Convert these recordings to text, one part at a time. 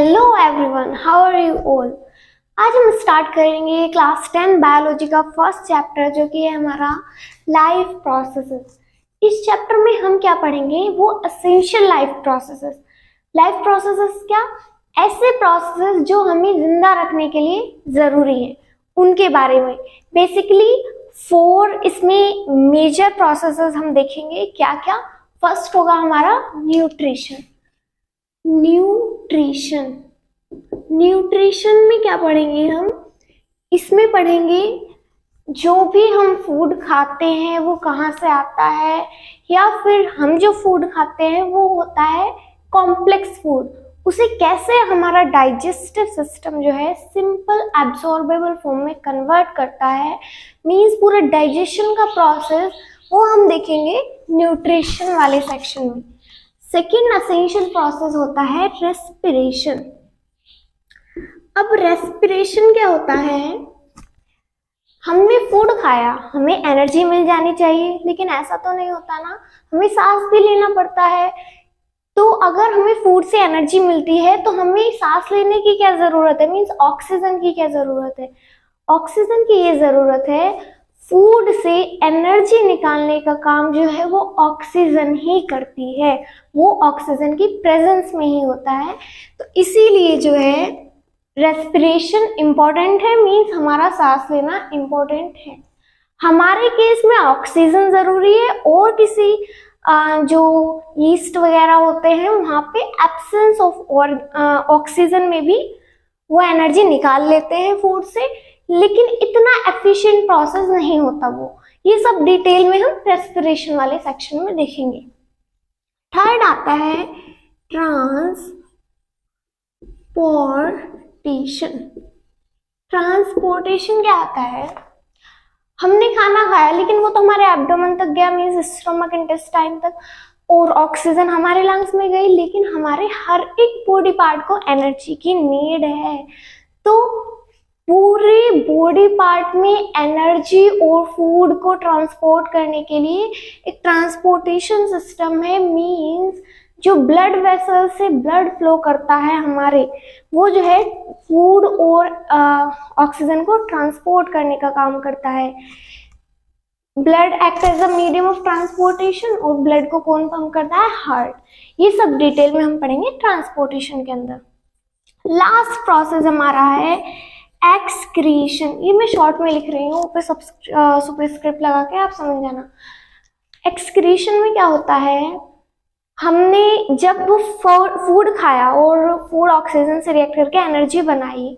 Hello everyone, how are you all. आज हम start करेंगे क्लास 10 बायोलॉजी का फर्स्ट चैप्टर जो कि है हमारा लाइफ प्रोसेसेस। इस चैप्टर में हम क्या पढ़ेंगे, वो essential life processes. Life processes क्या, ऐसे प्रोसेसेस जो हमें जिंदा रखने के लिए जरूरी है, उनके बारे में। बेसिकली 4 इसमें मेजर प्रोसेसेस हम देखेंगे। क्या क्या? फर्स्ट होगा हमारा न्यूट्रिशन। न्यूट्रिशन में क्या पढ़ेंगे हम, इसमें पढ़ेंगे जो भी हम फूड खाते हैं वो कहाँ से आता है, या फिर हम जो फूड खाते हैं वो होता है कॉम्प्लेक्स फूड, उसे कैसे हमारा डाइजेस्टिव सिस्टम जो है सिंपल एब्सॉर्बेबल फॉर्म में कन्वर्ट करता है। मींस पूरा डाइजेशन का प्रोसेस वो हम देखेंगे न्यूट्रिशन वाले सेक्शन में। सेकेंड एसेंशियल प्रोसेस होता है रेस्पिरेशन। अब रेस्पिरेशन क्या होता है, हमने फूड खाया, हमें एनर्जी मिल जानी चाहिए, लेकिन ऐसा तो नहीं होता ना, हमें सांस भी लेना पड़ता है। तो अगर हमें फूड से एनर्जी मिलती है तो हमें सांस लेने की क्या जरूरत है, मीन्स ऑक्सीजन की क्या जरूरत है। ऑक्सीजन की ये जरूरत है, फूड से एनर्जी निकालने का काम जो है वो ऑक्सीजन ही करती है, वो ऑक्सीजन की प्रेजेंस में ही होता है। तो इसीलिए जो है रेस्पिरेशन इम्पोर्टेंट है, मीन्स हमारा सांस लेना इम्पोर्टेंट है। हमारे केस में ऑक्सीजन जरूरी है, और किसी जो यीस्ट वगैरह होते हैं वहां पे एब्सेंस ऑफ ऑक्सीजन में भी वो एनर्जी निकाल लेते हैं फूड से, लेकिन इतना एफिशिएंट प्रोसेस नहीं होता वो। ये सब डिटेल में हम रेस्पिरेशन वाले सेक्शन में देखेंगे। थर्ड आता है ट्रांसपोर्टेशन। ट्रांसपोर्टेशन क्या आता है, हमने खाना खाया लेकिन वो तो हमारे एब्डोमेन तक गया, मीन्स स्टमक इंटेस्टाइन तक, और ऑक्सीजन हमारे लंग्स में गई, लेकिन हमारे हर एक बॉडी पार्ट को एनर्जी की नीड है। तो पूरे बॉडी पार्ट में एनर्जी और फूड को ट्रांसपोर्ट करने के लिए एक ट्रांसपोर्टेशन सिस्टम है। मींस जो ब्लड वेसल से ब्लड फ्लो करता है हमारे, वो जो है फूड और ऑक्सीजन को ट्रांसपोर्ट करने का काम करता है। Blood act as a medium of transportation, और ब्लड को कौन पंप करता है, हार्ट। ये सब डिटेल में हम पढ़ेंगे ट्रांसपोर्टेशन के अंदर। लास्ट प्रोसेस हमारा है एक्सक्रीशन। ये मैं शॉर्ट में लिख रही हूँ, ऊपर सुपरस्क्रिप्ट लगा के आप समझ जाना। एक्सक्रीशन में क्या होता है, हमने जब फूड खाया और फूड ऑक्सीजन से रिएक्ट करके एनर्जी बनाई,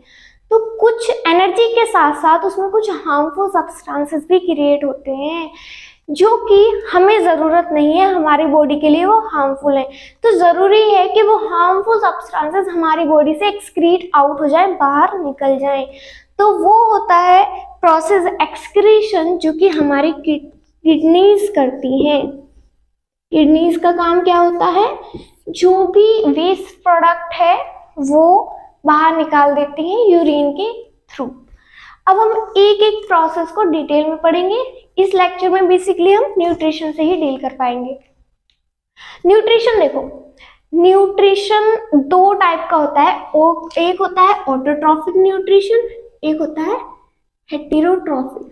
तो कुछ एनर्जी के साथ साथ उसमें कुछ हार्मफुल सब्सटेंसेस भी क्रिएट होते हैं जो कि हमें ज़रूरत नहीं है, हमारी बॉडी के लिए वो हार्मफुल है। तो ज़रूरी है कि वो हार्मफुल सब्सटेंसेस हमारी बॉडी से एक्सक्रीट आउट हो जाए, बाहर निकल जाए। तो वो होता है प्रोसेस एक्सक्रीशन, जो कि हमारी किडनीज करती हैं। किडनीज का काम क्या होता है, जो भी वेस्ट प्रोडक्ट है वो बाहर निकाल देती हैं यूरिन के थ्रू। अब हम एक एक प्रोसेस को डिटेल में पढ़ेंगे। इस लेक्चर में बेसिकली हम न्यूट्रिशन से ही डील कर पाएंगे। न्यूट्रिशन देखो, न्यूट्रिशन 2 टाइप का होता है। एक होता है ऑटोट्रॉफिक न्यूट्रिशन, एक होता है हेटेरोट्रॉफिक।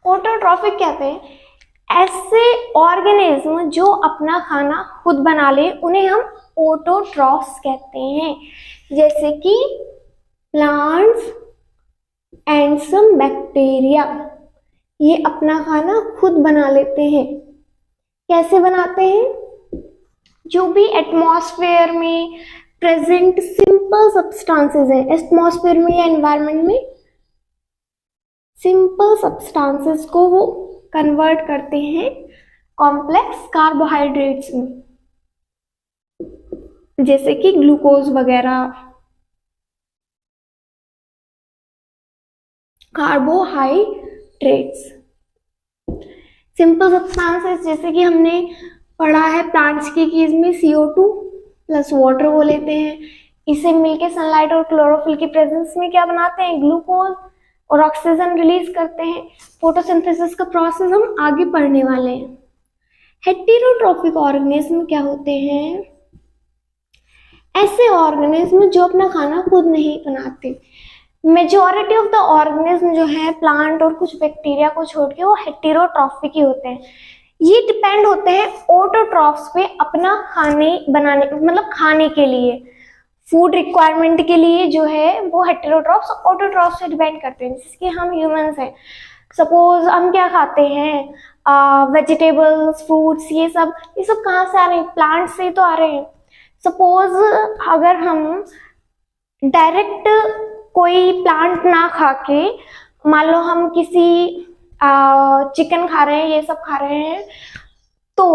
ऑटोट्रॉफिक कहते हैं ऐसे ऑर्गेनिज्म जो अपना खाना खुद बना ले, उन्हें हम ऑटोट्रॉफ्स कहते हैं। जैसे कि प्लांट्स एंड सम बैक्टीरिया, ये अपना खाना खुद बना लेते हैं। कैसे बनाते हैं, जो भी एटमॉस्फेयर में प्रेजेंट सिंपल सब्सटेंसेस हैं, एटमॉस्फेयर में या एनवायरनमेंट में सिंपल सब्सटेंसेस को वो कन्वर्ट करते हैं कॉम्प्लेक्स कार्बोहाइड्रेट्स में, जैसे कि ग्लूकोज वगैरह। कार्बोहाइड्रेट्स सिंपल सब्सटेंसेस, जैसे कि हमने पढ़ा है प्लांट्स की कि इसमें CO2 प्लस वाटर वो लेते हैं, इसे मिलके सनलाइट और क्लोरोफिल की प्रेजेंस में क्या बनाते हैं, ग्लूकोज और ऑक्सीजन रिलीज करते हैं। फोटोसिंथेसिस का प्रोसेस हम आगे पढ़ने वाले हैं। हेटेरोट्रॉफिक ऑर्गेनिज्म क्या होते हैं? ऐसे ऑर्गेनिज्म जो अपना खाना खुद नहीं बनाते। मेजॉरिटी ऑफ द ऑर्गेनिज्म जो है प्लांट और कुछ बैक्टीरिया को छोड़ के वो हेटेरोट्रॉफिक ही होते हैं। ये डिपेंड होते हैं ऑटोट्रॉफ्स पे अपना खाने बनाने, मतलब खाने के लिए, फूड रिक्वायरमेंट के लिए जो है वो हेटेरोट्रॉफ्स ऑटोट्रॉफ्स से डिपेंड करते हैं। जिसके हम ह्यूमंस हैं, सपोज हम क्या खाते हैं, वेजिटेबल्स, फ्रूट्स, ये सब कहाँ से आ रहे हैं? प्लांट से तो आ रहे हैं। सपोज अगर हम डायरेक्ट कोई प्लांट ना खा के, मान लो हम किसी चिकन खा रहे हैं, ये सब खा रहे हैं, तो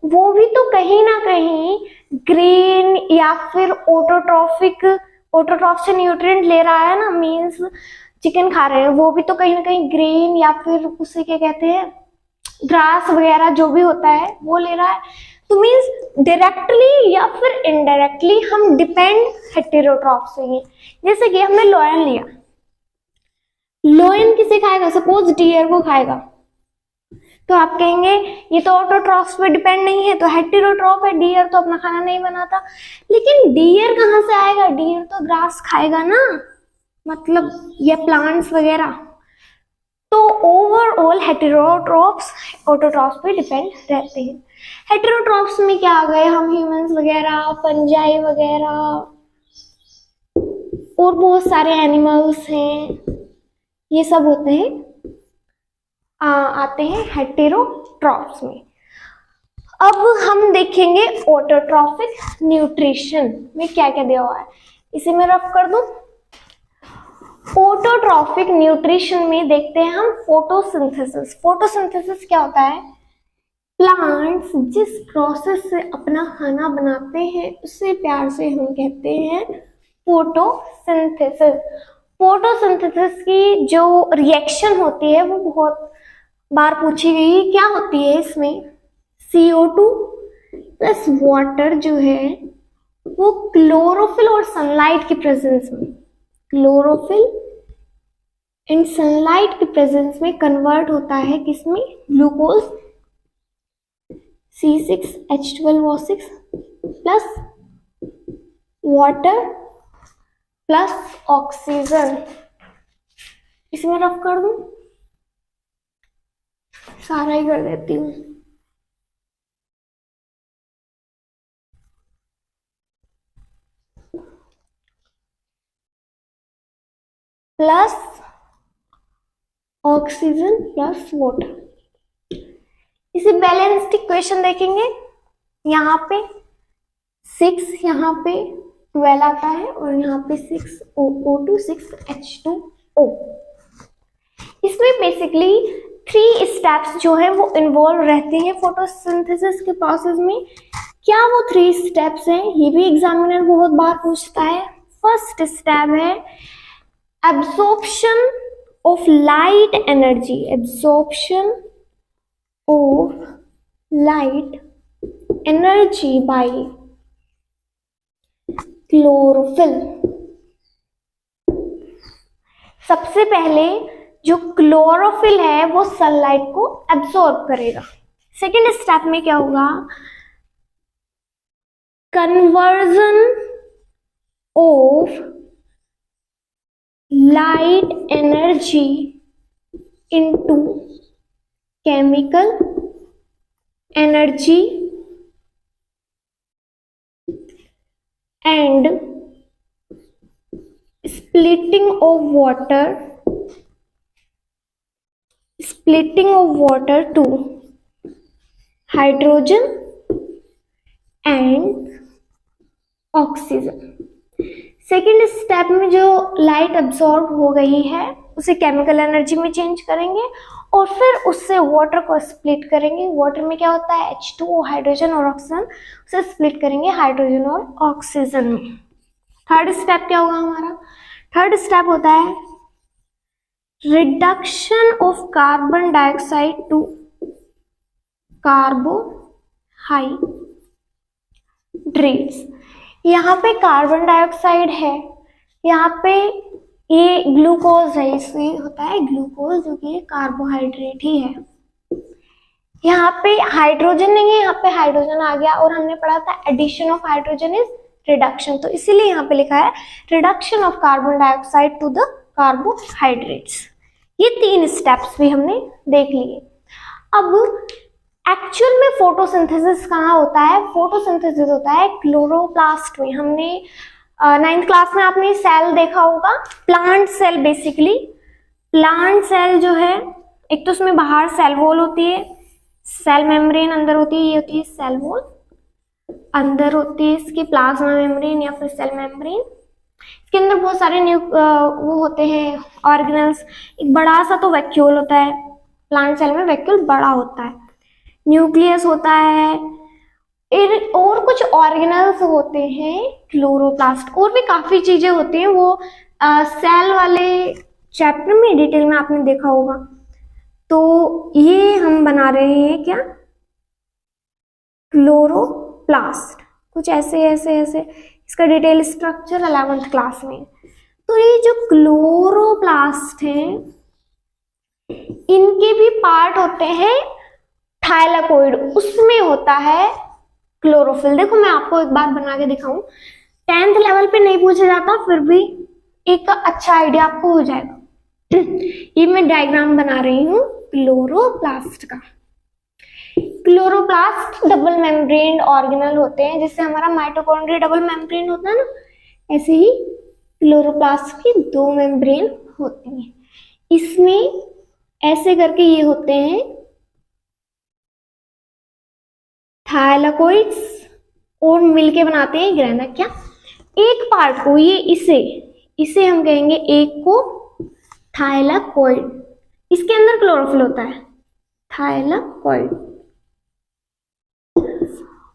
वो भी तो कहीं ना कहीं ग्रीन या फिर ऑटोट्रॉफ से न्यूट्रिएंट ले रहा है ना। मींस चिकन खा रहे हैं, वो भी तो कहीं ना कहीं ग्रीन या फिर उसे क्या कहते हैं, ग्रास वगैरह जो भी होता है वो ले रहा है। तो मींस डायरेक्टली या फिर इनडायरेक्टली हम डिपेंड हेटेरोट्रॉफ से ही। जैसे कि हमने लॉयन लिया, लॉयन किसे खाएगा? सपोज डियर को खाएगा, तो आप कहेंगे ये तो ऑटोट्रॉफ्स पे डिपेंड नहीं है, तो हेटेरोट्रॉफ है, डियर तो अपना खाना नहीं बनाता। लेकिन डियर कहाँ से आएगा? डियर तो ग्रास खाएगा ना, मतलब ये प्लांट्स वगैरह। तो ओवरऑल हेटेरोट्रॉफ्स ऑटोट्रॉफ्स पे डिपेंड रहते हैं। हेटेरोट्रॉफ्स में क्या आ गए हम, ह्यूमंस वगैरह, फंजाई वगैरह और बहुत सारे एनिमल्स हैं, ये सब होते हैं, आते हैं हेटेरोट्रॉफ्स में। अब हम देखेंगे ऑटोट्रॉफिक न्यूट्रिशन में क्या क्या दिया हुआ है। इसे मैं रफ कर दूं। ऑटोट्रॉफिक न्यूट्रिशन में देखते हैं हम फोटोसिंथेसिस। फोटोसिंथेसिस क्या होता है? प्लांट्स जिस प्रोसेस से अपना खाना बनाते हैं उसे प्यार से हम कहते हैं फोटोसिंथेसिस। फोटोसिंथेसिस की जो रिएक्शन होती है वो बहुत बार पूछी गई है। क्या होती है इसमें? CO2 प्लस वाटर जो है वो क्लोरोफिल और सनलाइट की प्रेजेंस में, क्लोरोफिल एंड सनलाइट की प्रेजेंस में कन्वर्ट होता है किसमें? Glucose C6H12O6 plus water plus oxygen. इसमें रफ कर दूं, सारा ही कर देती हूँ। Plus oxygen plus water. इसे बैलेंस्ड इक्वेशन देखेंगे। यहाँ पे 6, यहाँ पे 12 आता है और यहाँ पे 6O2 6H2O। इसमें बेसिकली 3 स्टेप्स जो है वो इन्वॉल्व रहते हैं फोटोसिंथेसिस के प्रोसेस में। क्या वो 3 स्टेप्स हैं? ये भी एग्जामिनर बहुत बार पूछता है। फर्स्ट स्टेप है absorption of light energy, absorption of light energy by chlorophyll। सबसे पहले जो क्लोरोफिल है वो सनलाइट को एब्सॉर्ब करेगा। सेकेंड स्टेप में क्या होगा? Conversion of light energy into chemical energy and splitting of water to hydrogen and oxygen। Second step में जो लाइट अब्सॉर्ब हो गई है उसे केमिकल एनर्जी में चेंज करेंगे और फिर उससे वाटर को स्प्लिट करेंगे। वाटर में क्या होता है? H2O, हाइड्रोजन और ऑक्सीजन, उसे स्प्लिट करेंगे हाइड्रोजन और ऑक्सीजन में। थर्ड स्टेप क्या होगा हमारा? थर्ड स्टेप होता है reduction of carbon dioxide to carbohydrates. यहाँ पे कार्बन डाइऑक्साइड है, यहाँ पे ये ग्लूकोज है, इसमें होता है ग्लूकोज जो कि कार्बोहाइड्रेट ही है। यहाँ पे हाइड्रोजन नहीं है, यहाँ पे हाइड्रोजन आ गया, और हमने पढ़ा था addition of hydrogen is reduction, तो इसीलिए यहाँ पे लिखा है reduction of carbon dioxide to the carbohydrates. ये 3 स्टेप्स भी हमने देख लिए। अब एक्चुअल में फोटोसिंथेसिस कहाँ होता है? फोटोसिंथेसिस होता है क्लोरोप्लास्ट में। हमने 9th क्लास में आपने सेल देखा होगा, plant cell. Basically plant cell जो है, एक तो उसमें बाहर सेल वॉल होती है, सेल मेम्ब्रेन अंदर होती है, ये होती है सेल वॉल, अंदर होती है इसकी प्लाज्मा मेम्ब्रेन या फिर सेल मेम्ब्रेन। इसके अंदर बहुत सारे वो होते हैं ऑर्गेनल्स। एक बड़ा सा तो वैक्यूल होता है, प्लांट सेल में वैक्यूल बड़ा होता है, न्यूक्लियस होता है, और कुछ ऑर्गेनल्स होते हैं क्लोरोप्लास्ट, और भी काफी चीजें होती हैं। वो सेल वाले चैप्टर में डिटेल में आपने देखा होगा। तो ये हम बना रहे हैं क्या, क्लोरोप्लास्ट, कुछ ऐसे ऐसे ऐसे। इसका डिटेल स्ट्रक्चर 11th क्लास में। तो ये जो क्लोरोप्लास्ट हैं, इनके भी पार्ट होते हैं थाइलाकोइड, उसमें होता है क्लोरोफिल। देखो मैं आपको एक बात बना के दिखाऊं, 10th लेवल पे नहीं पूछा जाता, फिर भी एक अच्छा आइडिया आपको हो जाएगा। ये मैं डायग्राम बना रही हूँ क्लोरोप्लास्ट का। क्लोरोप्लास्ट डबल मेम्ब्रेन ऑर्गेनल होते हैं, जिससे हमारा माइटोकॉन्ड्रिया डबल मेम्ब्रेन होता है ना, ऐसे ही क्लोरोप्लास्ट की 2 मेम्ब्रेन होती हैं। इसमें ऐसे करके ये होते हैं थाइलाकोइड्स, और मिलके बनाते हैं ग्रेना। क्या एक पार्ट को, ये इसे हम कहेंगे एक को थाइलाकोइड। इसके अंदर क्लोरोफिल होता है, थाइलाकोइड।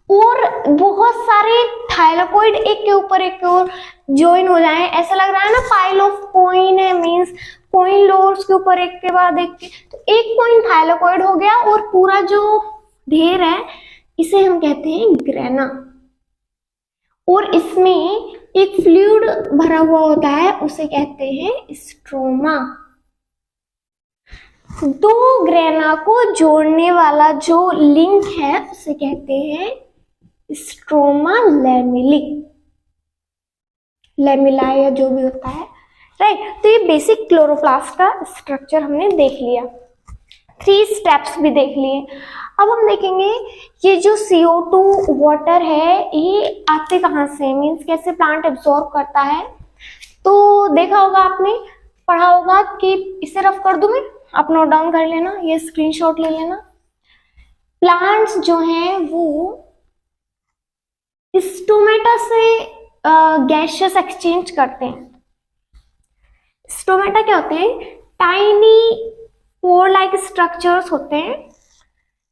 और बहुत सारे थाइलाकोइड एक के ऊपर एक और ज्वाइन हो जाए, ऐसा लग रहा है ना पाइल ऑफ कॉइन है, मींस कॉइन लोर्स के ऊपर एक के बाद एक के, तो एक कॉइन थाइलाकोइड हो गया, और पूरा जो ढेर है इसे हम कहते हैं ग्रेना। और इसमें एक फ्लूइड भरा हुआ होता है, उसे कहते हैं स्ट्रोमा। 2 ग्रेना को जोड़ने वाला जो लिंक है उसे कहते हैं स्ट्रोमा लेमिली, लेमिला या जो भी होता है, राइट। तो ये बेसिक क्लोरोप्लास्ट का स्ट्रक्चर हमने देख लिया, 3 स्टेप्स भी देख लिए। अब हम देखेंगे ये जो CO2 वाटर है, ये आते कहाँ से, मीन्स कैसे प्लांट एब्जॉर्ब करता है। तो देखा होगा आपने, पढ़ा होगा कि इसे रफ कर दूं मैं, आप नोट डाउन कर लेना, ये स्क्रीनशॉट ले लेना। प्लांट्स जो हैं वो स्टोमेटा से गैसियस एक्सचेंज करते हैं। स्टोमेटा क्या होते हैं, टाइनी पोर लाइक स्ट्रक्चर्स होते हैं,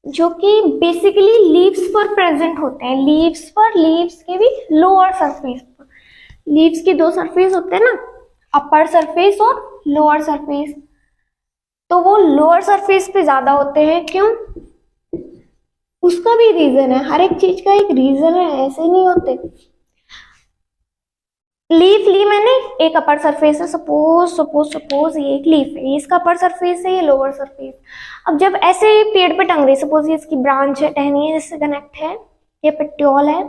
जो कि बेसिकली लीव्स पर प्रेजेंट होते हैं। लीव्स पर, लीव्स के भी लोअर सरफेस पर, लीव्स की 2 सरफेस होते हैं ना, अपर सरफेस और लोअर सरफेस। तो वो लोअर सरफेस पे ज्यादा होते हैं, क्यों? उसका भी रीजन है, हर एक चीज का एक रीजन है, ऐसे नहीं होते। लीफ ली मैंने, एक अपर सरफेस है, सपोज ये एक लीफ है, ये इसका अपर सरफेस है, ये लोअर सरफेस। अब जब ऐसे पेड़ पे टंग रही, सपोज ये इसकी ब्रांच है, टहनी है, जिससे कनेक्ट है, ये पेट्योल है,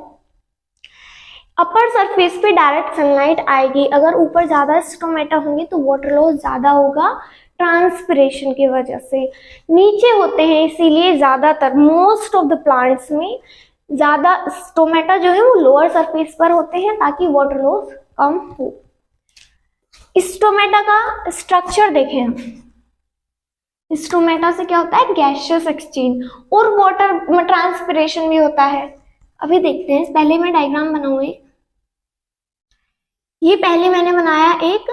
अपर सरफेस पे डायरेक्ट सनलाइट आएगी। अगर ऊपर ज्यादा स्टोमेटा होंगे तो वाटर लॉस ज्यादा होगा ट्रांसपिरेशन की वजह से। नीचे होते हैं इसीलिए ज्यादातर, मोस्ट ऑफ द प्लांट्स में ज्यादा स्टोमेटा जो है वो लोअर सरफेस पर होते हैं, ताकि वाटर लॉस कम हो। स्टोमेटा का स्ट्रक्चर देखें हम, स्टोमेटा से क्या होता है, गैसियस एक्सचेंज और वाटर में ट्रांसपिरेशन भी होता है। अभी देखते हैं, पहले मैं डायग्राम बनाऊंगी। ये पहले मैंने बनाया एक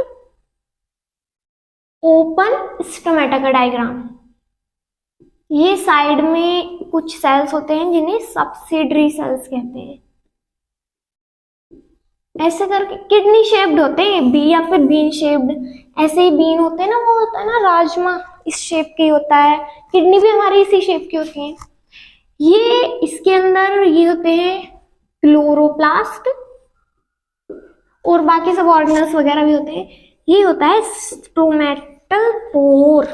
ओपन स्टोमेटा का डायग्राम। ये साइड में कुछ सेल्स होते हैं जिन्हें सब्सिडरी सेल्स कहते हैं। ऐसे करके किडनी शेप्ड होते हैं, बी या फिर बीन शेप्ड, ऐसे ही बीन होते हैं ना, वो होता है ना राजमा, इस शेप के होता है। किडनी भी हमारी इसी शेप की होती है। ये इसके अंदर ये होते हैं क्लोरोप्लास्ट और बाकी सब ऑर्गेनल्स वगैरह भी होते हैं। ये होता है स्टोमेटल पोर।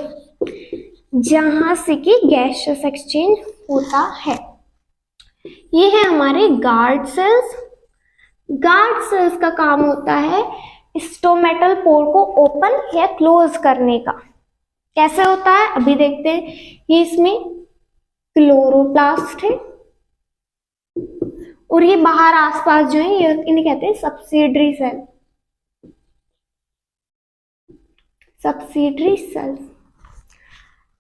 जहां से कि गैसियस एक्सचेंज होता है। ये है हमारे गार्ड सेल्स। गार्ड सेल्स का काम होता है स्टोमेटल पोर को ओपन या क्लोज करने का। कैसे होता है अभी देखते हैं। ये इसमें क्लोरोप्लास्ट है और ये बाहर आसपास जो है ये इन्हें कहते हैं subsidiary cell. Subsidiary cells.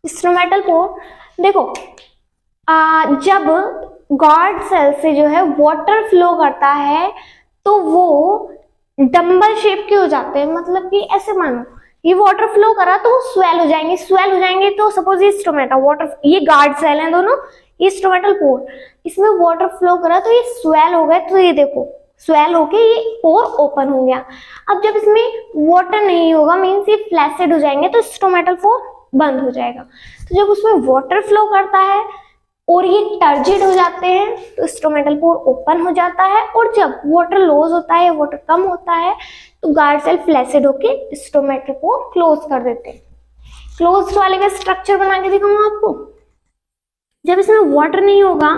Stomatal pore देखो जब गार्ड सेल से जो है वाटर फ्लो करता है तो वो डंबल शेप के हो जाते हैं। मतलब कि ऐसे मानो ये वाटर फ्लो करा तो वो स्वेल हो जाएंगे। स्वेल हो जाएंगे तो सपोज ये स्टोमेटा वाटर, ये गार्ड सेल हैं दोनों, ये स्टोमेटल पोर, इसमें वाटर फ्लो करा तो ये स्वेल हो गए। तो ये देखो स्वेल होके ये पोर ओपन हो गया। अब जब इसमें वाटर नहीं होगा मीन्स ये फ्लैसिड हो जाएंगे तो स्टोमेटल पोर बंद हो जाएगा। तो जब उसमें वाटर फ्लो करता है और ये टर्जिड हो जाते हैं तो स्टोमेटल पोर ओपन हो जाता है। और जब वाटर लॉस होता है, वाटर कम होता है तो गार्ड सेल फ्लैसिड होके स्टोमेटल पोर क्लोज कर देते हैं। क्लोज वाले का स्ट्रक्चर बना के दिखाऊंगा आपको। जब इसमें वाटर नहीं होगा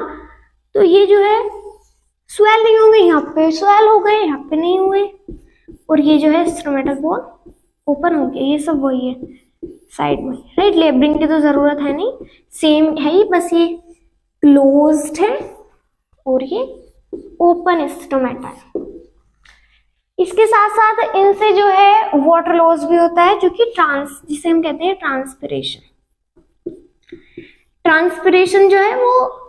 तो ये जो है स्वेल नहीं होंगे, यहाँ पे स्वेल हो गए, यहाँ पे नहीं हुए, और ये जो है स्टोमेटल पोर ओपन हो गया। ये सब वही है साइड में, राइट। लेबलिंग की तो जरूरत है नहीं, सेम है ही, बस ये क्लोज्ड है और ये ओपन स्टोमेटा है। इसके साथ साथ इनसे जो है वाटर लॉस भी होता है जो कि जिसे हम कहते हैं ट्रांसपिरेशन। ट्रांसपिरेशन जो है वो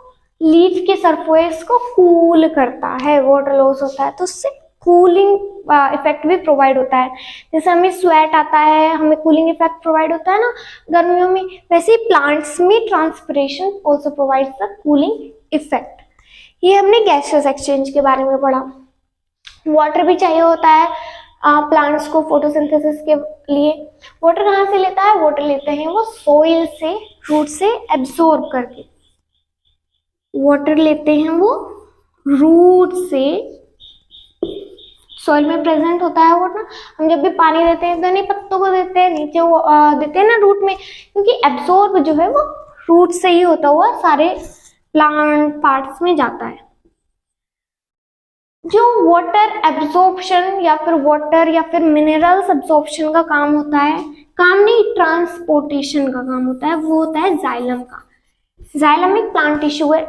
लीफ के सरफेस को कूल करता है। वाटर लॉस होता है तो उससे कूलिंग इफेक्ट भी प्रोवाइड होता है। जैसे हमें स्वेट आता है, हमें कूलिंग इफेक्ट प्रोवाइड होता है ना गर्मियों में, वैसे ही प्लांट्स में transpiration also provides the cooling effect. ये हमने गैसियस एक्सचेंज के बारे में पढ़ा। वाटर भी चाहिए होता है प्लांट्स को फोटोसिंथेसिस के लिए। वाटर कहाँ से लेता है? वाटर लेते हैं वो सोइल से, रूट से एब्सॉर्ब करके। वाटर लेते हैं वो रूट से, सॉइल में प्रेजेंट होता है वाटर। हम जब भी पानी देते हैं तो नहीं पत्तों को देते हैं, नीचे वो देते हैं ना रूट में, क्योंकि एब्सॉर्ब जो है वो रूट से ही होता हुआ सारे प्लांट पार्ट्स में जाता है। जो वाटर एब्जॉर्प्शन या फिर वाटर या फिर मिनरल्स एब्जॉर्प्शन का काम होता है, काम नहीं ट्रांसपोर्टेशन का काम होता है, वो होता है जाइलम का। जाइलम एक प्लांट टिश्यू है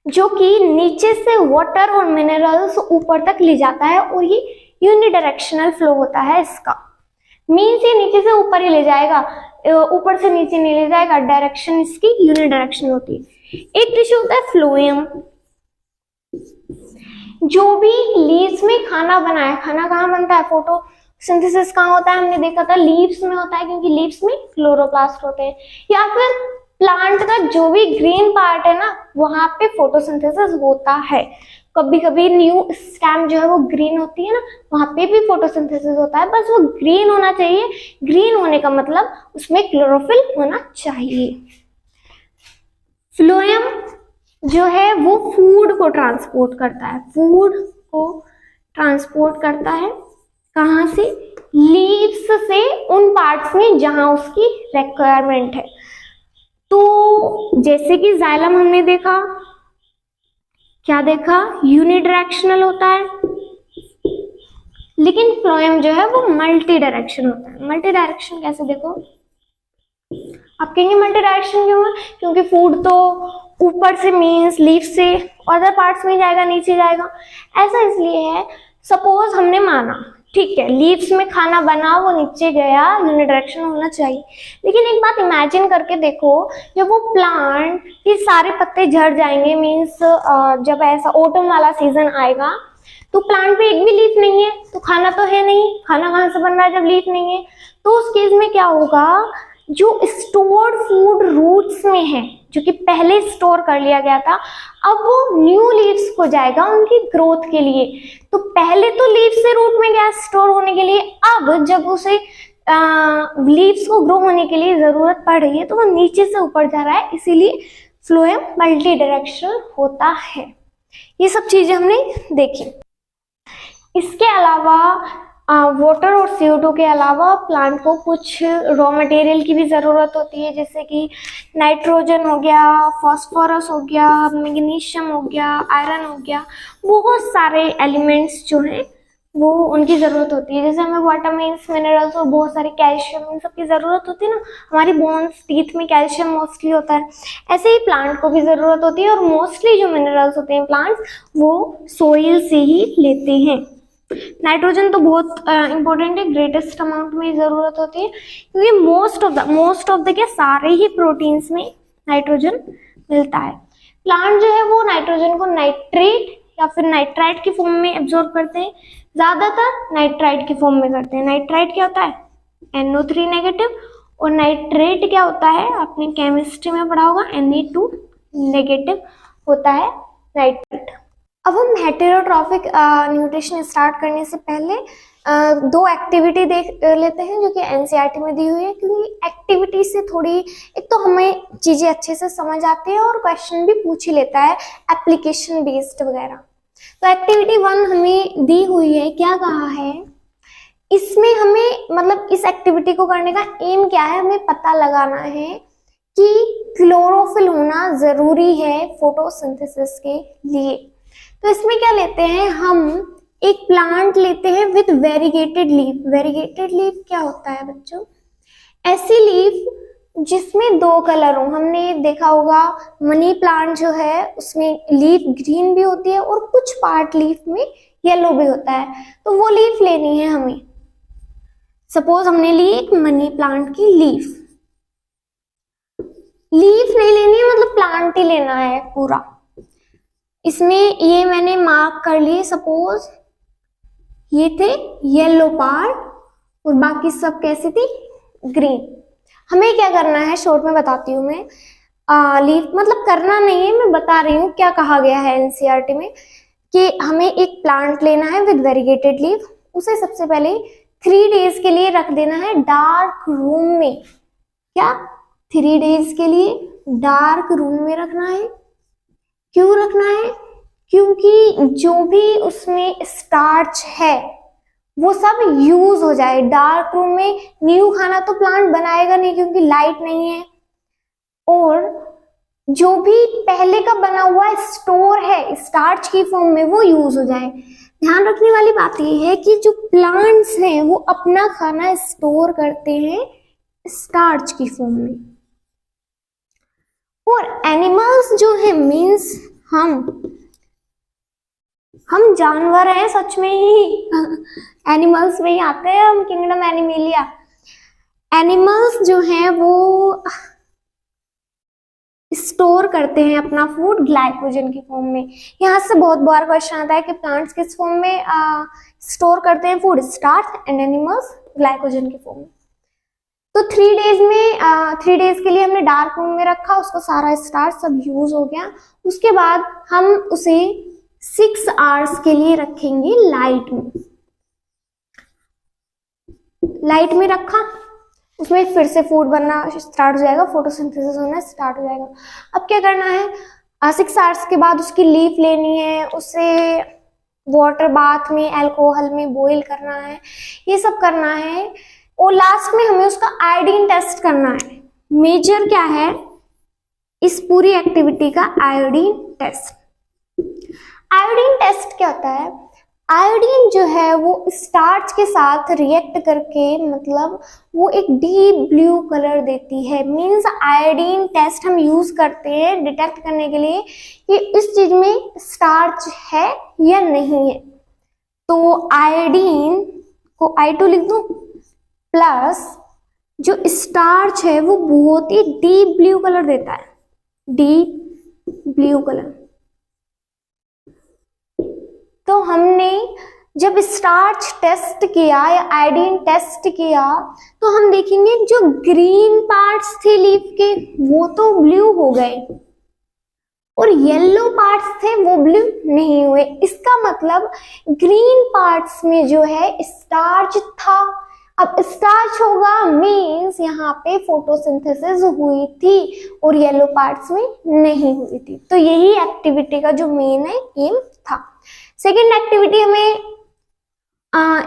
जो कि नीचे से वाटर और मिनरल्स ऊपर तक ले जाता है और ये यूनिडायरेक्शनल फ्लो होता है इसका। मीन्स ये नीचे से ऊपर ही ले जाएगा, ऊपर से नीचे नहीं ले जाएगा, डायरेक्शन इसकी यूनिडायरेक्शन होती है। एक टिश्यू होता है फ्लोएम। जो भी लीव्स में खाना बनाए, खाना कहाँ बनता है? फोटोसिंथेसिस कहाँ होता है? हमने देखा था लीव्स में होता है, क्योंकि लीव्स में क्लोरोप्लास्ट होते हैं। या फिर प्लांट का जो भी ग्रीन पार्ट है ना, वहां पे फोटोसिंथेसिस होता है। कभी कभी न्यू स्टेम जो है वो ग्रीन होती है ना, वहां पे भी फोटोसिंथेसिस होता है। बस वो ग्रीन होना चाहिए। ग्रीन होने का मतलब उसमें क्लोरोफिल होना चाहिए। फ्लोएम जो है वो फूड को ट्रांसपोर्ट करता है। फूड को ट्रांसपोर्ट करता है कहाँ से? लीव्स से उन पार्ट्स में जहां उसकी रिक्वायरमेंट है। तो जैसे कि जाइलम हमने देखा, क्या देखा? यूनिडायरेक्शनल होता है, लेकिन फ्लोएम जो है वो मल्टी डायरेक्शन होता है। मल्टी डायरेक्शन कैसे? देखो, आप कहेंगे मल्टी डायरेक्शन क्यों है? क्योंकि फूड तो ऊपर से मीन्स लीफ से अदर पार्ट्स में जाएगा, नीचे जाएगा। ऐसा इसलिए है, सपोज हमने माना ठीक है लीव्स में खाना बना, वो नीचे गया, यूनिडायरेक्शन होना चाहिए। लेकिन एक बात इमेजिन करके देखो, जब वो प्लांट के सारे पत्ते झड़ जाएंगे, मीन्स जब ऐसा ऑटम वाला सीजन आएगा तो प्लांट पे एक भी लीफ नहीं है, तो खाना तो है नहीं। खाना कहाँ से बन रहा है जब लीफ नहीं है? तो उस केस में क्या होगा? जो स्टोर्ड फूड रूट्स में है, जो कि पहले स्टोर कर लिया गया था, अब वो न्यू लीव्स को जाएगा उनकी ग्रोथ के लिए। तो पहले तो लीव्स से रूट में गया स्टोर होने के लिए, अब जब उसे लीव्स को ग्रो होने के लिए जरूरत पड़ रही है तो वो नीचे से ऊपर जा रहा है, इसीलिए फ्लोएम मल्टी डायरेक्शनल होता है। ये सब चीजें हमने देखी। इसके अलावा वाटर और CO2 के अलावा प्लांट को कुछ रॉ मटेरियल की भी ज़रूरत होती है, जैसे कि नाइट्रोजन हो गया, फास्फोरस हो गया, मैग्नीशियम हो गया, आयरन हो गया, बहुत सारे एलिमेंट्स जो हैं वो उनकी ज़रूरत होती है। जैसे हमें वाटामिन्स, मिनरल्स और बहुत सारे कैल्शियम, इन सब की ज़रूरत होती है ना, हमारी बोन्स, टीथ में कैल्शियम मोस्टली होता है, ऐसे ही प्लांट को भी ज़रूरत होती है। और मोस्टली जो मिनरल्स होते हैं प्लांट्स वो सोइल से ही लेते हैं। नाइट्रोजन तो बहुत इंपॉर्टेंट है, ग्रेटेस्ट अमाउंट में ज़रूरत होती है, क्योंकि मोस्ट ऑफ द क्या सारे ही प्रोटीन्स में नाइट्रोजन मिलता है। प्लांट जो है वो नाइट्रोजन को नाइट्रेट या फिर नाइट्राइट की फॉर्म में एब्जॉर्ब करते हैं, ज़्यादातर नाइट्राइट की फॉर्म में करते हैं। नाइट्राइट क्या होता है? NO3 नेगेटिव, और नाइट्रेट क्या होता है? आपने केमिस्ट्री में पढ़ा होगा, Na2 नेगेटिव होता है नाइट्रेट। अब हम हेटेरोट्रॉफिक न्यूट्रिशन स्टार्ट करने से पहले दो एक्टिविटी देख लेते हैं जो कि NCERT में दी हुई है, क्योंकि एक्टिविटी से थोड़ी एक तो हमें चीज़ें अच्छे से समझ आती है और क्वेश्चन भी पूछ ही लेता है एप्लीकेशन बेस्ड वगैरह। तो एक्टिविटी 1 हमें दी हुई है, क्या कहा है इसमें हमें, मतलब इस एक्टिविटी को करने का एम क्या है, हमें पता लगाना है कि क्लोरोफिल होना ज़रूरी है फोटोसिंथेसिस के लिए। तो इसमें क्या लेते हैं हम, एक प्लांट लेते हैं with variegated leaf. Variegated leaf क्या होता है बच्चों? ऐसी लीफ जिसमें 2 कलर हो। हमने देखा होगा मनी प्लांट जो है उसमें लीफ ग्रीन भी होती है और कुछ पार्ट लीफ में येलो भी होता है, तो वो लीफ लेनी है हमें। सपोज हमने ली एक मनी प्लांट की लीफ नहीं लेनी है, मतलब प्लांट ही लेना है पूरा। इसमें ये मैंने मार्क कर लिए, सपोज ये थे येलो पार्ट और बाकी सब कैसी थी? ग्रीन। हमें क्या करना है, शॉर्ट में बताती हूँ मैं। लीफ मतलब करना नहीं है, मैं बता रही हूँ क्या कहा गया है NCERT में, कि हमें एक प्लांट लेना है विद वेरीगेटेड लीफ। उसे सबसे पहले 3 डेज के लिए रख देना है डार्क रूम में। क्या 3 डेज के लिए डार्क रूम में रखना है? क्यों रखना है? क्योंकि जो भी उसमें स्टार्च है वो सब यूज हो जाए। डार्क रूम में न्यू खाना तो प्लांट बनाएगा नहीं क्योंकि लाइट नहीं है, और जो भी पहले का बना हुआ स्टोर है स्टार्च की फॉर्म में वो यूज हो जाए। ध्यान रखने वाली बात यह है कि जो प्लांट्स हैं वो अपना खाना स्टोर करते हैं स्टार्च की फॉर्म में, और एनिमल्स जो है मीन्स हम जानवर हैं सच में ही, एनिमल्स में ही आते हैं हम, किंगडम एनिमेलिया। एनिमल्स जो हैं वो स्टोर करते हैं अपना फूड ग्लाइकोजन की फॉर्म में। यहाँ से बहुत बार क्वेश्चन आता है कि प्लांट्स किस फॉर्म में स्टोर करते हैं food? Starch, and animals glycogen की फॉर्म में। तो 3 डेज में 3 डेज के लिए हमने डार्क रूम में रखा, उसको सारा स्टार्च सब यूज हो गया। उसके बाद हम उसे 6 आवर्स के लिए रखेंगे लाइट में। लाइट में रखा, उसमें फिर से फूड बनना स्टार्ट हो जाएगा, फोटोसिंथेसिस होना स्टार्ट हो जाएगा। अब क्या करना है, 6 आवर्स के बाद उसकी लीफ लेनी है, उसे वाटर बाथ में, अल्कोहल में बॉईल करना है, ये सब करना है। और लास्ट में हमें उसका आयोडीन टेस्ट करना है। मेजर क्या है इस पूरी एक्टिविटी का? Iodine test. आयोडीन टेस्ट क्या होता है? आयोडीन जो है वो स्टार्च के साथ रिएक्ट करके, मतलब वो एक डीप ब्लू कलर देती है। मींस आयोडीन टेस्ट हम यूज करते हैं डिटेक्ट करने के लिए कि इस चीज में स्टार्च है या नहीं है। तो आयोडीन को I2 लिख दूं, प्लस जो स्टार्च है वो बहुत ही डीप ब्लू कलर देता है, डीप ब्लू कलर। तो हमने जब स्टार्च टेस्ट किया या आयोडीन टेस्ट किया तो हम देखेंगे जो ग्रीन पार्ट्स थे लीफ के वो तो ब्लू हो गए और येलो पार्ट्स थे वो ब्लू नहीं हुए। इसका मतलब ग्रीन पार्ट्स में जो है स्टार्च था। अब स्टार्च होगा मींस यहाँ पे फोटोसिंथेसिस हुई थी और येलो पार्ट्स में नहीं हुई थी। तो यही एक्टिविटी का जो मेन है एम था। सेकेंड एक्टिविटी हमें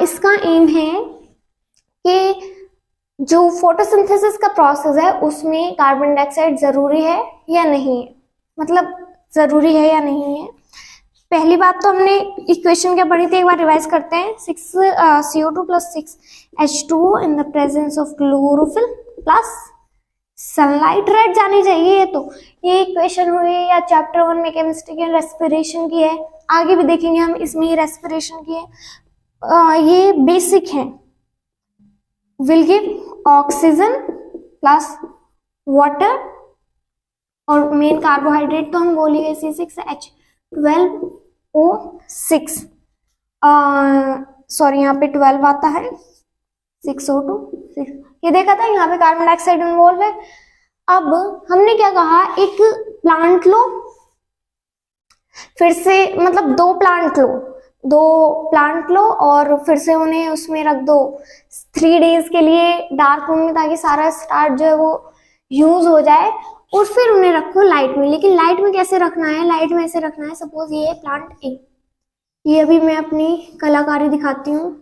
इसका एम है कि जो फोटोसिंथेसिस का प्रोसेस है उसमें कार्बन डाइऑक्साइड जरूरी है या नहीं है, मतलब जरूरी है या नहीं है। पहली बात तो हमने इक्वेशन क्या पढ़ी थी, एक बार रिवाइज करते हैं। 6 CO2 + 6 H2O in the presence of chlorophyll plus sunlight, red जानी चाहिए। ये इक्वेशन हुई या चैप्टर 1 में केमिस्ट्री के रेस्पिरेशन की है, आगे भी देखेंगे हम, इसमें ही रेस्पिरेशन की है। ये बेसिक है। Will give oxygen plus water और मेन कार्बोहाइड्रेट तो हम बोल ही गए C6H12O6, सॉरी यहाँ पे 12 आता है, 6O2 6, ये देखा था, यहाँ पे कार्बन डाइऑक्साइड इन्वॉल्व है। अब हमने क्या कहा, एक प्लांट लो, फिर से मतलब 2 प्लांट लो और फिर से उन्हें उसमें रख दो 3 डेज के लिए डार्क रूम में, ताकि सारा स्टार्च जो है वो यूज हो जाए, और फिर उन्हें रखो लाइट में। लेकिन लाइट में कैसे रखना है, लाइट में ऐसे रखना है, सपोज ये है प्लांट ए, ये अभी मैं अपनी कलाकारी दिखाती हूँ।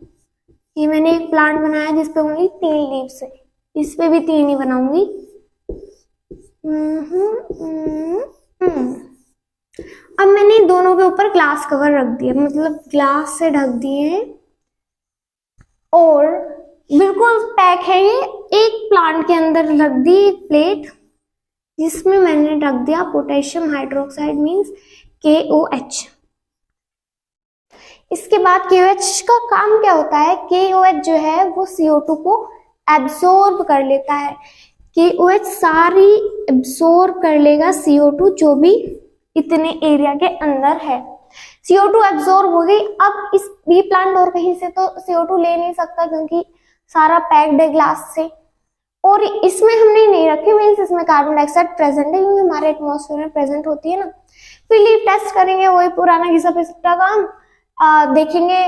ये मैंने एक प्लांट बनाया जिसपे ओनली 3 लीव्स है, इस पे भी 3 ही बनाऊंगी। अब मैंने दोनों के ऊपर ग्लास कवर रख दिया, मतलब ग्लास से ढक दिए हैं और बिल्कुल पैक है। ये एक प्लांट के अंदर रख दी एक प्लेट, जिसमें मैंने रख दिया पोटेशियम हाइड्रोक्साइड मींस KOH। इसके बाद KOH का काम क्या होता है, KOH जो है वो CO2 को एब्सॉर्ब कर लेता है। KOH सारी एब्सॉर्ब कर लेगा CO2 जो भी इतने एरिया के अंदर है। CO2 एब्सॉर्ब हो गई। अब इस भी प्लांट और कहीं से तो CO2 ले नहीं सकता क्योंकि सारा पैक्ड है ग्लास से, और इसमें हमने नहीं रखी, मीन्स इसमें कार्बन डाइऑक्साइड प्रेजेंट है क्योंकि हमारे एटमॉस्फेयर में प्रेजेंट होती है ना। फिर लीव टेस्ट करेंगे, वही पुराना घिसा पिसटा काम। देखेंगे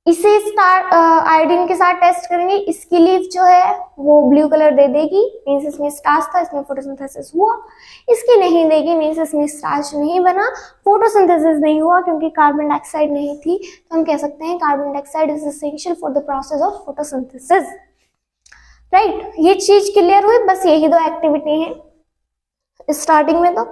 इसे आयोडीन के साथ टेस्ट करेंगे, इसकी लीफ जो है वो ब्लू कलर दे देगी, मीन्स इसमें स्टार्च था, इसमें फोटोसिंथेसिस हुआ। इसकी नहीं देगी, मीन्स इसमें स्टार्च नहीं बना, फोटोसिंथेसिस नहीं हुआ क्योंकि कार्बन डाइऑक्साइड नहीं थी। तो हम कह सकते हैं carbon dioxide is essential for the process of photosynthesis. Right, ये चीज क्लियर हुई। बस यही 2 एक्टिविटी है स्टार्टिंग में। तो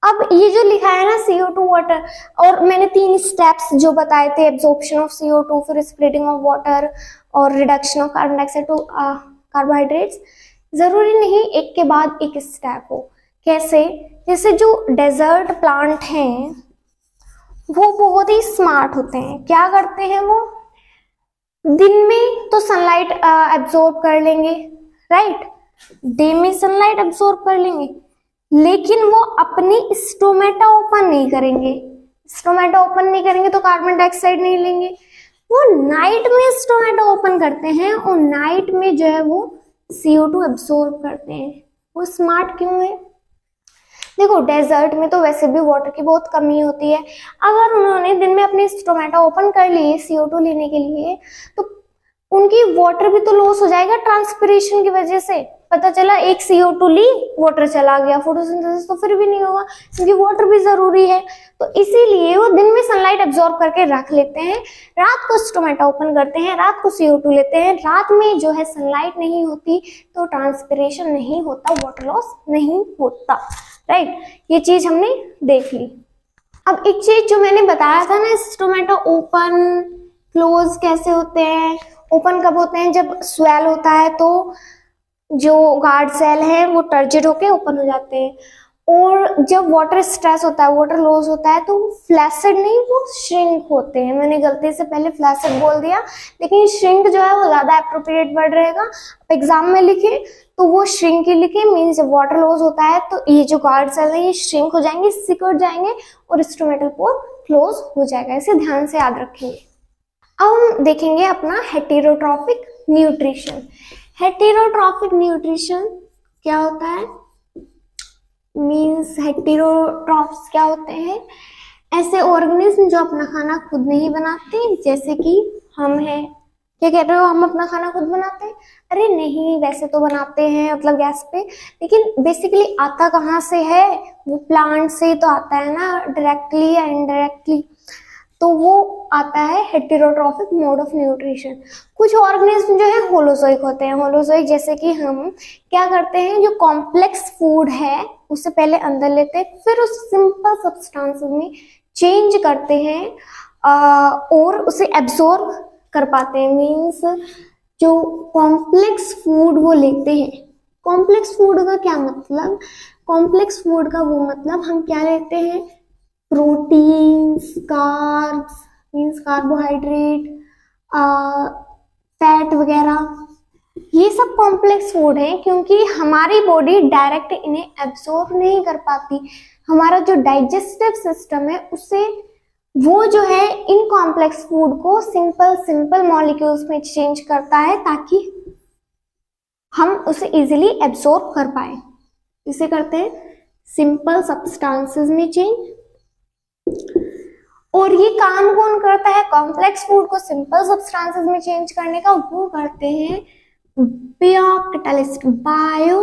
अब ये जो लिखा है ना CO2 वाटर, और मैंने 3 स्टेप्स जो बताए थे, एब्जॉर्प्शन ऑफ CO2, फिर स्प्लिटिंग ऑफ वाटर और reduction of carbon dioxide to carbohydrates, जरूरी नहीं एक के बाद एक स्टेप हो। कैसे, जैसे जो डेजर्ट प्लांट हैं वो बहुत ही स्मार्ट होते हैं। क्या करते हैं वो, दिन में तो सनलाइट एब्जॉर्ब कर लेंगे, राइट, डे में सनलाइट एब्जॉर्ब कर लेंगे, लेकिन वो अपनी स्टोमेटा ओपन नहीं करेंगे। स्टोमेटा ओपन नहीं करेंगे तो कार्बन डाइऑक्साइड नहीं लेंगे। वो नाइट में स्टोमेटा ओपन करते हैं और नाइट में जो है वो CO2 एब्सॉर्ब करते हैं। वो स्मार्ट क्यों है, देखो डेजर्ट में तो वैसे भी वाटर की बहुत कमी होती है। अगर उन्होंने दिन में अपनी स्टोमेटा ओपन कर लिए CO2 लेने के लिए, तो उनकी वाटर भी तो लॉस हो जाएगा ट्रांसपिरेशन की वजह से। पता चला एक CO2 ली, वाटर चला गया, फोटोसिंथेसिस तो फिर भी नहीं होगा क्योंकि वाटर भी जरूरी है। तो इसीलिए वो दिन में सनलाइट एब्जॉर्ब करके रख लेते हैं, रात को स्टोमेटा ओपन करते हैं, रात को CO2 लेते हैं। रात में जो है सनलाइट नहीं होती तो ट्रांसपिरेशन नहीं होता, वाटर लॉस नहीं होता। राइट, ये चीज हमने देख ली। अब एक चीज जो मैंने बताया था ना, स्टोमेटा ओपन क्लोज कैसे होते हैं। ओपन कब होते हैं, जब स्वेल होता है तो जो गार्ड सेल है वो टर्जिड होके ओपन हो जाते हैं, और जब वाटर स्ट्रेस होता है, वाटर लॉस होता है, तो फ्लैसिड नहीं, वो श्रिंक होते हैं। मैंने गलती से पहले फ्लैसिड बोल दिया, लेकिन श्रिंक जो है वो ज्यादा एप्रोप्रिएट वर्ड रहेगा। एग्जाम में लिखे तो वो श्रिंक ही लिखे, मीन्स जब वाटर लॉस होता है तो ये जो गार्ड सेल है ये श्रिंक हो जाएंगे, सिकुड़ जाएंगे और स्टोमेटल पोर क्लोज हो जाएगा। इसे ध्यान से याद रखेंगे। अब हम देखेंगे अपना हेटेरोट्रॉफिक न्यूट्रिशन। हेटेरोट्रॉफिक न्यूट्रिशन क्या होता है, मींस हेटेरोट्रॉफ्स क्या होते हैं, ऐसे ऑर्गेनिज्म जो अपना खाना खुद नहीं बनाते, जैसे कि हम हैं। क्या कह रहे हो, हम अपना खाना खुद बनाते हैं? अरे नहीं, वैसे तो बनाते हैं मतलब गैस पे, लेकिन बेसिकली आता कहाँ से है, वो प्लांट से तो आता है ना, डायरेक्टली या इनडायरेक्टली। तो वो आता है हेटेरोट्रॉफिक मोड ऑफ न्यूट्रिशन। कुछ ऑर्गेनिज्म जो है होलोजोइक होते हैं। होलोजोइक जैसे कि हम क्या करते हैं, जो कॉम्प्लेक्स फूड है उसे पहले अंदर लेते हैं, फिर उस सिंपल सब्सटेंसेस में चेंज करते हैं और उसे एब्सॉर्ब कर पाते हैं। मीन्स जो कॉम्प्लेक्स फूड वो लेते हैं। कॉम्प्लेक्स फूड का क्या मतलब, कॉम्प्लेक्स फूड का वो मतलब हम क्या लेते हैं, proteins, carbs means carbohydrate, fat वगैरह, ये सब कॉम्प्लेक्स फूड है क्योंकि हमारी बॉडी डायरेक्ट इन्हें एब्सॉर्ब नहीं कर पाती। हमारा जो डाइजेस्टिव सिस्टम है उससे वो जो है इन कॉम्प्लेक्स फूड को सिंपल मॉलिक्यूल्स में चेंज करता है ताकि हम उसे इजीली एब्सॉर्ब कर पाए। इसे करते हैं सिंपल सब्सटेंसेस में चेंज। और ये काम कौन करता है कॉम्प्लेक्स फूड को सिंपल सब्सटेंसेस में चेंज करने का, वो करते हैं बायोकैटालिस्ट। बायो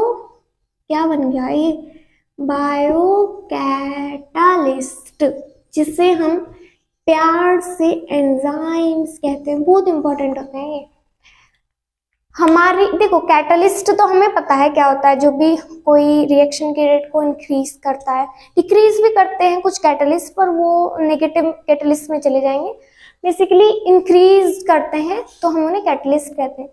क्या बन गया ये, बायोकैटालिस्ट, जिसे हम प्यार से एंजाइम्स कहते हैं। बहुत इंपॉर्टेंट होते हैं ये हमारी। देखो कैटलिस्ट तो हमें पता है क्या होता है, जो भी कोई रिएक्शन के रेट को इंक्रीज करता है, डिक्रीज भी करते हैं कुछ कैटलिस्ट, पर वो नेगेटिव कैटलिस्ट में चले जाएंगे। बेसिकली इंक्रीज करते हैं तो हम उन्हें कैटलिस्ट कहते हैं।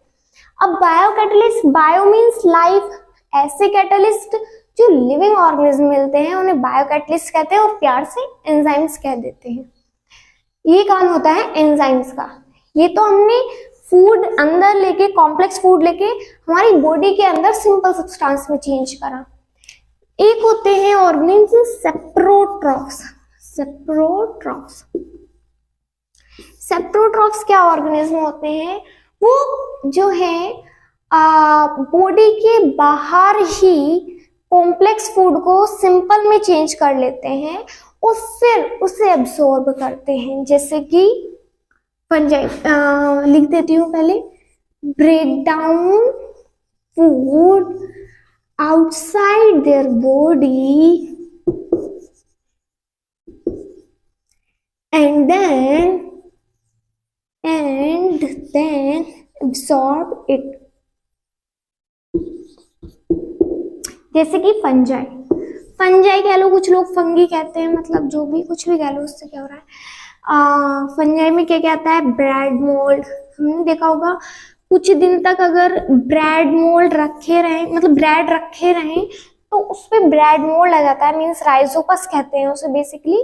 अब bio catalyst, bio means life, ऐसे कैटलिस्ट जो लिविंग ऑर्गेनिज्म मिलते हैं उन्हें बायो कैटलिस्ट कहते हैं और प्यार से एंजाइम्स कह देते हैं। ये काम होता है एंजाइम्स का। ये तो हमने फूड अंदर लेके, कॉम्प्लेक्स फूड लेके हमारी बॉडी के अंदर सिंपल सब्सटेंस में चेंज करा। एक होते हैं ऑर्गेनिज्म सेप्रोट्रॉफ्स। सेप्रोट्रॉफ्स, सेप्रोट्रॉफ्स क्या ऑर्गेनिज्म होते हैं, वो जो है बॉडी के बाहर ही कॉम्प्लेक्स फूड को सिंपल में चेंज कर लेते हैं और फिर उसे एब्सॉर्ब करते हैं। जैसे कि फंजाई, लिख देती हूँ पहले, break down food outside their body and then absorb it। जैसे कि फंजाई, फंजाई कह लो, कुछ लोग फंगी कहते हैं, मतलब जो भी कुछ भी कह लो, उससे क्या हो रहा है। फंजाई में क्या क्या आता है, ब्रेड मोल्ड। हमने देखा होगा कुछ दिन तक अगर ब्रेड मोल्ड रखे रहे, मतलब ब्रेड रखे रहे तो उस पर ब्रेड मोल्ड आ जाता है। मीन्स राइजोपस कहते हैं उसे बेसिकली,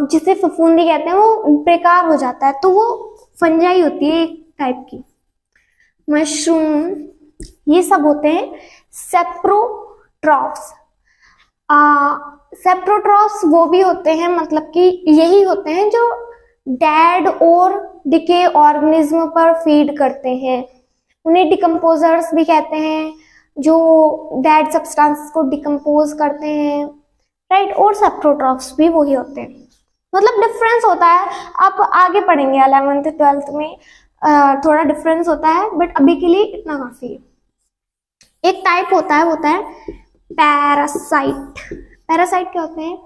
जिसे फफूंदी कहते हैं, वो बेकार हो जाता है। तो वो फंजाई होती है एक टाइप की। मशरूम, ये सब होते हैं सेप्रोट्रॉफ्स। सेप्रोट्रॉफ्स वो भी होते हैं, मतलब कि यही होते हैं जो डेड और डिके ऑर्गेनिज्म पर फीड करते हैं। उन्हें डिकम्पोजर्स भी कहते हैं, जो डेड सब्सटेंस को डिकम्पोज करते हैं, राइट। और सेप्रोट्रॉफ्स भी वही होते हैं, मतलब डिफरेंस होता है। आप आगे पढ़ेंगे 11th 12th में, थोड़ा डिफरेंस होता है, बट अभी के लिए इतना काफी है। एक टाइप होता है पैरासाइट। पैरासाइट क्या होते हैं,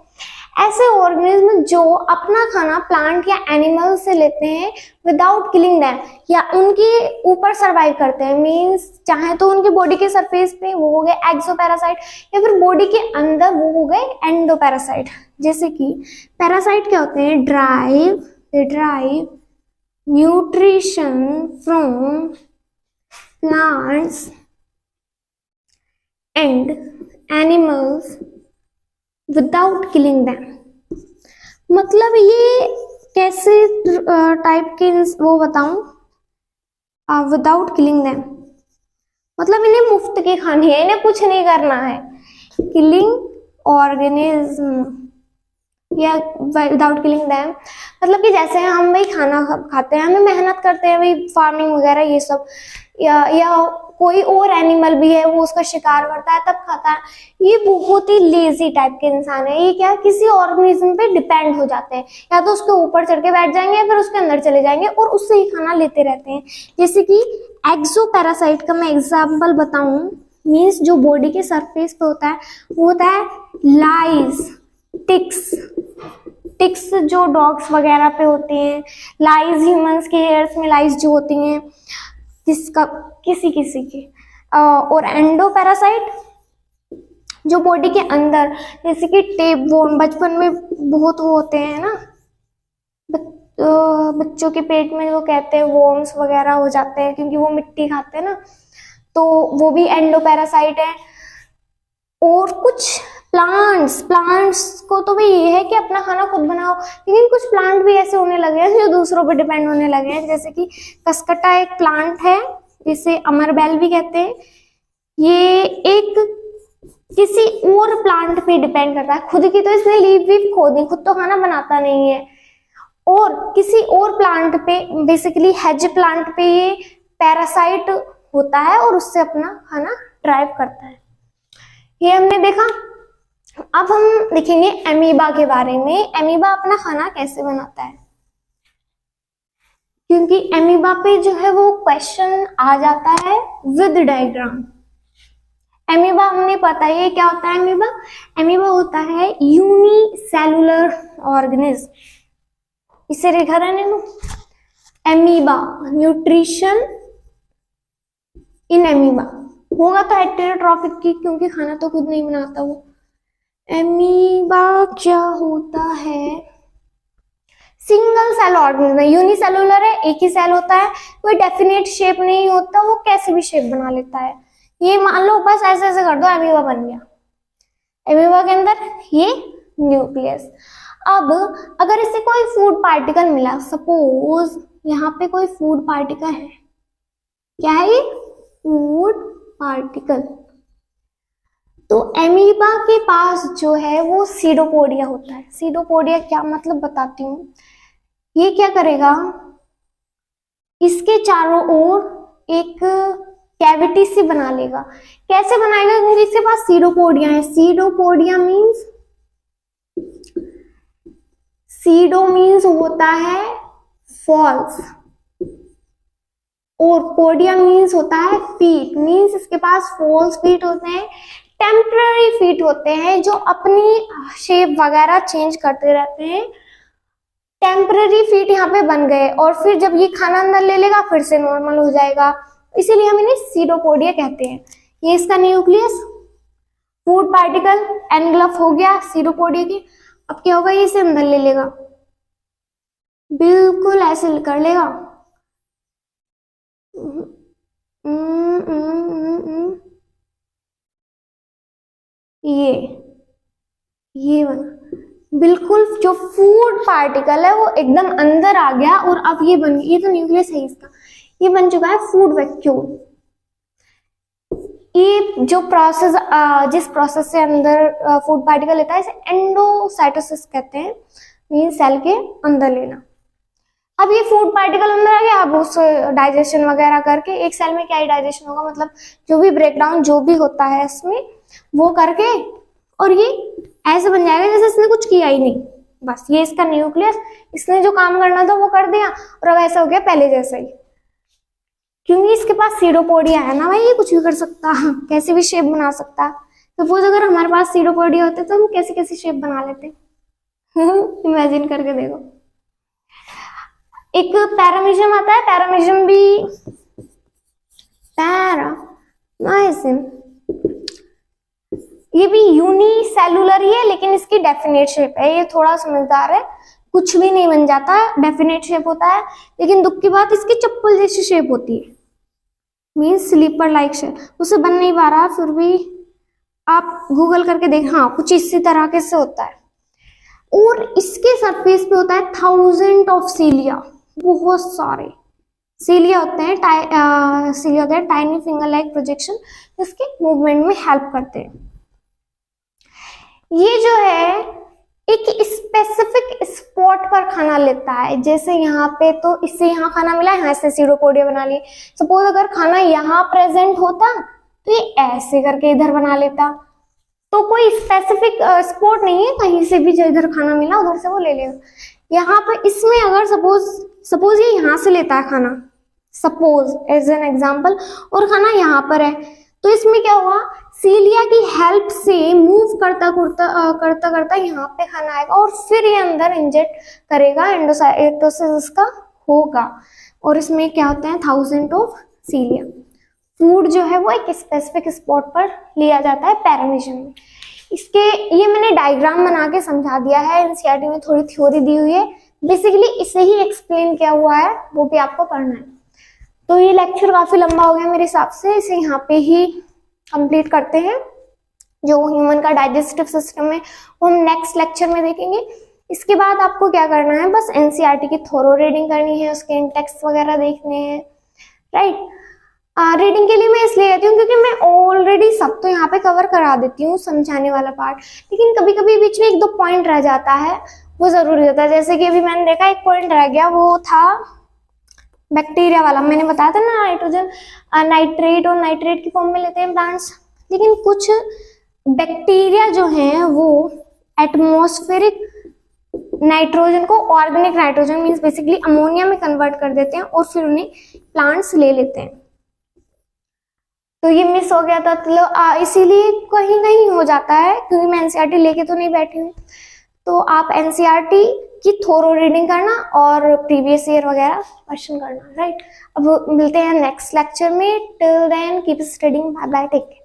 ऐसे ऑर्गेनिज्म जो अपना खाना प्लांट या एनिमल से लेते हैं विदाउट किलिंग देम, या उनके ऊपर सरवाइव करते हैं। मींस चाहे तो उनके बॉडी के सरफेस पे वो हो गए एक्सोपैरासाइट, या फिर बॉडी के अंदर वो हो गए एंडोपैरासाइट। जैसे कि पैरासाइट क्या होते हैं, drive nutrition from plants and animals without killing them. मतलब ये कैसे टाइप के वो बताऊं, विदाउट किलिंग देम मतलब इन्हें मुफ्त के खाने हैं, इन्हें कुछ नहीं करना है। किलिंग ऑर्गेनिज्म या विदाउट किलिंग देम मतलब कि जैसे हम भाई खाना खाते हैं, हमें मेहनत करते हैं भाई, फार्मिंग वगैरह ये सब, या कोई और एनिमल भी है वो उसका शिकार करता है तब खाता है। ये बहुत ही लेजी टाइप के इंसान है। ये क्या, किसी ऑर्गेनिज्म पे डिपेंड हो जाते हैं, या तो उसके ऊपर चढ़ के बैठ जाएंगे या फिर उसके अंदर चले जाएंगे और उससे ही खाना लेते रहते हैं। जैसे कि एक्सोपैरासाइट का मैं एग्जाम्पल बताऊं, मीन्स जो बॉडी के सरफेस पे होता है वो होता है लाइज, टिक्स टिक्स जो डॉग्स वगैरह पे होती हैं, लाइज ह्यूमंस के हेयर्स में लाइज जो होती हैं किसका किसी किसी की, और एंडो पैरासाइट जो बॉडी के अंदर, जैसे कि टेप वोर्म, बचपन में बहुत वो होते हैं ना, बच्चों के पेट में वो कहते हैं वोर्म्स वगैरह हो जाते हैं क्योंकि वो मिट्टी खाते हैं ना, तो वो भी एंडो पैरासाइट है। और कुछ प्लांट्स को तो भाई ये है कि अपना खाना खुद बनाओ, लेकिन कुछ प्लांट भी ऐसे होने लगे हैं जो दूसरों पर डिपेंड होने लगे हैं, जैसे कि कसकटा एक प्लांट है जिसे अमरबेल भी कहते हैं। ये एक किसी और प्लांट पे डिपेंड करता है, खुद की तो इसने लीव वीव खो दी, खुद तो खाना बनाता नहीं है, और किसी और प्लांट पे, बेसिकली हेज प्लांट पे ये पैरासाइट होता है और उससे अपना खाना ड्राइव करता है। ये हमने देखा। अब हम देखेंगे एमीबा के बारे में, एमीबा अपना खाना कैसे बनाता है, क्योंकि एमीबा पे जो है वो क्वेश्चन आ जाता है विद डायग्राम। एमीबा हमने पता है क्या होता है। एमीबा एमीबा होता है यूनिसेलुलर ऑर्गेनिज्म, इसे रेखा रहने दो। एमीबा, न्यूट्रिशन इन एमीबा होगा तो हेटेरोट्रॉफिक की, क्योंकि खाना तो खुद नहीं बनाता वो। एमीबा क्या होता है, सिंगल सेल ऑर्गेनिज्म है, यूनिसेलुलर है, एक ही सेल होता है, कोई डेफिनेट शेप नहीं होता, वो कैसे भी शेप बना लेता है। ये मान लो बस ऐसे ऐसे कर दो, एमीबा बन गया। एमीबा के अंदर ये न्यूक्लियस। अब अगर इसे कोई फूड पार्टिकल मिला, सपोज यहाँ पे कोई फूड पार्टिकल है, क्या है ये फूड पार्टिकल, तो एमीबा के पास जो है वो सीडोपोडिया होता है। सीडोपोडिया क्या मतलब बताती हूँ। ये क्या करेगा, इसके चारों ओर एक कैविटी सी बना लेगा। कैसे बनाएगा, क्योंकि इसके पास सीडोपोडिया है। सीडोपोडिया मीन्स, सीडो मीन्स होता है फॉल्स, और पोडिया मीन्स होता है फीट, मीन्स इसके पास फॉल्स फीट होते हैं, टेम्पररी फीट होते हैं जो अपनी शेप वगैरह चेंज करते रहते हैं। टेम्पररी फीट यहाँ पे बन गए और फिर जब ये खाना अंदर ले लेगा फिर से नॉर्मल हो जाएगा, इसीलिए हम इन्हें सीडोपोडिया कहते हैं। ये इसका न्यूक्लियस, फूड पार्टिकल एनगल्फ हो गया सीडोपोडिया की। अब क्या होगा, ये इसे अंदर ले लेगा, बिल्कुल ऐसे कर लेगा। ये बना, बिल्कुल जो फूड पार्टिकल है वो एकदम अंदर आ गया और अब ये बन गया। ये तो न्यूक्लियस है इसका, ये बन चुका है फूड वैक्यूल। ये जो प्रोसेस, जिस प्रोसेस से अंदर फूड पार्टिकल लेता है, इसे एंडोसाइटोसिस कहते हैं, मींस सेल के अंदर लेना। अब ये फूड पार्टिकल अंदर आ गया, अब उससे डाइजेशन वगैरह करके, एक सेल में क्या ही डाइजेशन होगा, मतलब जो भी ब्रेकडाउन जो भी होता है इसमें वो करके, और ये ऐसे बन जाएगा जैसे इसने कुछ किया ही नहीं। बस ये इसका न्यूक्लियस, इसने जो काम करना था वो कर दिया और अब ऐसा हो गया पहले जैसा ही, क्योंकि इसके पास सीडोपोडिया है ना भाई, ये कुछ भी कर सकता, कैसे भी शेप बना सकता। सपोज अगर हमारे पास सीडोपोडिया होते तो हम कैसे कैसे शेप बना लेते। इमेजिन करके देखो। एक पैरामीशियम आता है, पैरामीशियम भी, पैरामाइसिन, ये भी यूनिसेलुलर ही है लेकिन इसकी डेफिनेट शेप है। ये थोड़ा समझदार है, कुछ भी नहीं बन जाता, डेफिनेट शेप होता है, लेकिन दुख की बात इसकी चप्पल जैसी शेप होती है, मीन्स स्लीपर लाइक शेप। उसे बन नहीं पा रहा, फिर भी आप गूगल करके देख, हाँ कुछ इसी तरह के से होता है। और इसके सरफेस पे होता है 1000 ऑफ सीलिया, बहुत सारे सीलिया होते हैं, सीलिया होते हैं टाइनी फिंगर लाइक प्रोजेक्शन, जिसके मूवमेंट में हेल्प करते हैं। ये जो है एक स्पेसिफिक स्पॉट पर खाना लेता है, जैसे यहाँ पे तो इससे यहाँ खाना मिला, यहाँ से सीडोपोडिया बना ली। सपोज अगर खाना यहाँ प्रेजेंट होता तो ये ऐसे करके इधर बना लेता, तो कोई स्पेसिफिक स्पॉट नहीं है, कहीं से भी जो इधर खाना मिला उधर से वो ले लेगा। यहाँ पर इसमें अगर सपोज ये यहाँ से लेता है खाना, सपोज एज एन एग्जाम्पल, और खाना यहाँ पर है, तो इसमें क्या हुआ, सीलिया की हेल्प से मूव करता करता यहाँ पे खाना आएगा और फिर ये अंदर इंजेक्ट करेगा, एंडोसाइटोसिस इसका होगा और इसमें क्या होते हैं 1000 ऑफ सीलिया। फूड जो है वो एक स्पेसिफिक स्पॉट पर लिया जाता है पैरामीशन में। इसके ये मैंने डायग्राम बना के समझा दिया है, एनसीईआरटी में थोड़ी थ्योरी दी हुई है, बेसिकली इसे ही एक्सप्लेन किया हुआ है, वो भी आपको पढ़ना है। तो ये लेक्चर काफी लंबा हो गया मेरे हिसाब से, इसे यहाँ पे ही कंप्लीट करते हैं। जो ह्यूमन का डाइजेस्टिव सिस्टम है वो हम नेक्स्ट लेक्चर में देखेंगे। इसके बाद आपको क्या करना है, बस एनसीईआरटी की थोरो रीडिंग करनी है, उसके इंटेक्स्ट वगैरह देखने हैं, राइट। रीडिंग के लिए मैं इसलिए कहती हूँ क्योंकि मैं ऑलरेडी सब तो यहाँ पे कवर करा देती हूँ समझाने वाला पार्ट, लेकिन कभी कभी बीच में 1-2 पॉइंट रह जाता है, वो जरूरी होता है। जैसे कि अभी मैंने देखा 1 पॉइंट रह गया, वो था बैक्टीरिया वाला। मैंने बताया था ना नाइट्रोजन नाइट्रेट और नाइट्रेट की फॉर्म में लेते हैं प्लांट्स, लेकिन कुछ बैक्टीरिया जो हैं वो एटमॉस्फेरिक नाइट्रोजन को organic nitrogen means basically ammonia में कन्वर्ट कर देते हैं और फिर उन्हें प्लांट्स ले लेते हैं। तो ये मिस हो गया था, तो इसीलिए कहीं कहीं हो जाता है, क्योंकि मैं एनसीईआरटी लेके तो नहीं बैठी हूँ। तो आप एनसीईआरटी की थोरो रीडिंग करना और प्रीवियस ईयर वगैरह क्वेश्चन करना, राइट। अब मिलते हैं नेक्स्ट लेक्चर में, till then keep studying, bye bye, take care.